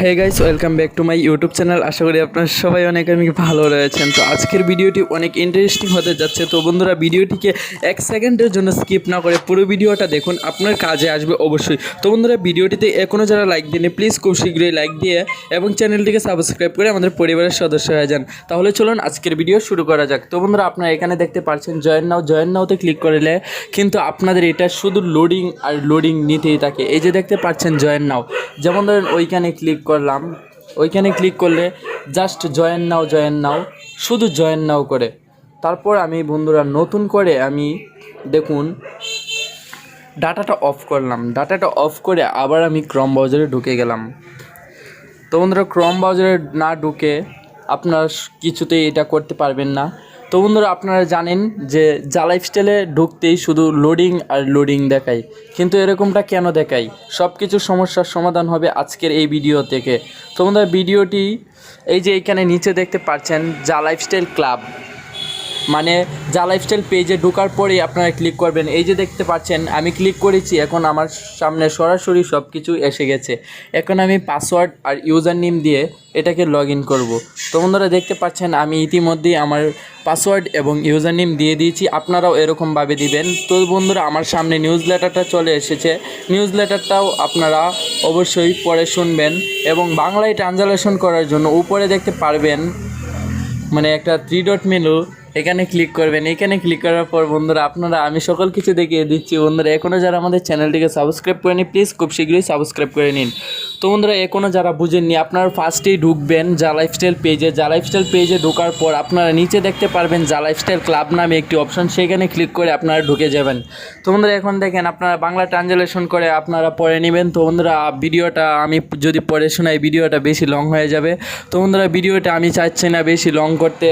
Hey guys, welcome back to my YouTube channel. আশা করি আপনারা সবাই অনেক ভালো রয়েছেন। তো আজকের ভিডিওটি অনেক ইন্টারেস্টিং হতে যাচ্ছে। তো বন্ধুরা, ভিডিওটিকে এক সেকেন্ডের জন্য স্কিপ না করে পুরো ভিডিওটা দেখুন, আপনার কাজে আসবে অবশ্যই। তো বন্ধুরা, ভিডিওটিতে এখনও যারা লাইক দেননি প্লিজ খুব শীঘ্রই লাইক দিয়ে এবং চ্যানেলটিকে সাবস্ক্রাইব করে আমাদের পরিবারের সদস্য হয়ে যান। তাহলে চলুন আজকের ভিডিও শুরু করা যাক। তো বন্ধুরা, আপনারা এখানে দেখতে পাচ্ছেন জয়েন নাওতে ক্লিক করলে কিন্তু আপনাদের এটা শুধু লোডিং আর লোডিং নিতেই থাকে। এই যে দেখতে পাচ্ছেন জয়েন নাও, যেমন ধরেন ওইখানে ক্লিক করলাম, ওইখানে ক্লিক করলে জাস্ট জয়েন নাও শুধু জয়েন নাও করে। তারপর আমি বন্ধুরা নতুন করে আমি দেখুন ডাটাটা অফ করলাম, ডাটাটা অফ করে আবার আমি ক্রোম ব্রাউজারে ঢুকে গেলাম। তো বন্ধুরা, ক্রোম ব্রাউজারে না ঢুকে আপনারা কিছুতেই এটা করতে পারবেন না। তো বন্ধুরা, আপনারা জানেন যে জালাইফস্টাইলে ঢুকতেই শুধু লোডিং আর লোডিং দেখায়, কিন্তু এরকমটা কেন দেখায়? সব কিছু সমস্যার সমাধান হবে আজকের এই ভিডিও থেকে। তো বন্ধুরা, ভিডিওটি এই যে এখানে নিচে দেখতে পাচ্ছেন জালাইফস্টাইল ক্লাব, মানে জালাইফস্টাইল পেজে ঢোকার পরেই আপনারা ক্লিক করবেন। এই যে দেখতে পাচ্ছেন আমি ক্লিক করেছি, এখন আমার সামনে সরাসরি সব কিছু এসে গেছে। এখন আমি পাসওয়ার্ড আর ইউজার নেম দিয়ে এটাকে লগ ইন করবো। তো বন্ধুরা, দেখতে পাচ্ছেন আমি ইতিমধ্যেই আমার পাসওয়ার্ড এবং ইউজার নেম দিয়ে দিয়েছি, আপনারাও এরকমভাবে দিবেন। তো বন্ধুরা, আমার সামনে নিউজ লেটারটা চলে এসেছে। নিউজ লেটারটাও আপনারা অবশ্যই পরে শুনবেন এবং বাংলায় ট্রান্সলেশন করার জন্য উপরে দেখতে পারবেন মানে একটা 3 ডট মেনু, এখানে ক্লিক করবেন। এখানে ক্লিক করার পর বন্ধুরা আপনারা আমি সকল কিছু দেখিয়ে দিচ্ছি। বন্ধুরা, এখনও যারা আমাদের চ্যানেলটিকে সাবস্ক্রাইব করে নিন প্লিজ খুব শীঘ্রই সাবস্ক্রাইব করে নিন। তো বন্ধুরা, এখনও যারা বুঝেননি আপনারা ফার্স্টেই ঢুকবেন জালাইফস্টাইল পেজে। জালাইফস্টাইল পেজে ঢোকার পর আপনারা নিচে দেখতে পারবেন জালাইফস্টাইল ক্লাব নামে একটি অপশন, সেখানে ক্লিক করে আপনারা ঢুকে যাবেন। তো বন্ধুরা, এখন দেখেন আপনারা বাংলা ট্রান্সলেশন করে আপনারা পড়ে নেবেন। তো বন্ধুরা, ভিডিওটা আমি যদি পড়ে শোনাই ভিডিওটা বেশি লং হয়ে যাবে। তো বন্ধুরা, ভিডিওটা আমি চাচ্ছি না বেশি লং করতে।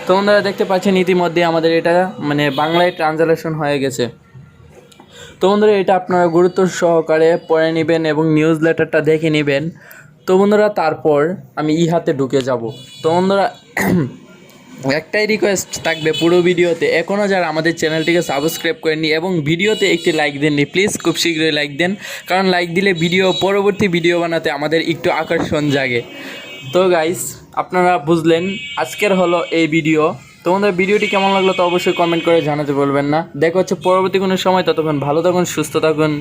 তো বন্ধুরা, দেখতে পাচ্ছেন ইতিমধ্যে আমাদের এটা মানে বাংলায় ট্রান্সলেশন হয়ে গেছে। তো বন্ধুরা, এটা আপনারা গুরুত্ব সহকারে পড়ে নেবেন এবং নিউজ লেটারটা দেখে নেবেন। তো বন্ধুরা, তারপর আমি ইহাতে ঢুকে যাব। তো বন্ধুরা, একটাই রিকোয়েস্ট থাকবে পুরো ভিডিওতে, এখনও যারা আমাদের চ্যানেলটিকে সাবস্ক্রাইব করেননি এবং ভিডিওতে একটি লাইক দেননি প্লিজ খুব শীঘ্রই লাইক দেন, কারণ লাইক দিলে পরবর্তী ভিডিও বানাতে আমাদের একটু আকর্ষণ জাগে। তো গাইস, আপনারা বুঝলেন আজকের হলো এই ভিডিও। তো আমাদের ভিডিওটি কেমন লাগলো তো অবশ্যই কমেন্ট করে জানাতে বলবেন না। দেখা হচ্ছে পরবর্তী কোনো সময়, ততক্ষণ ভালো থাকুন, সুস্থ থাকুন।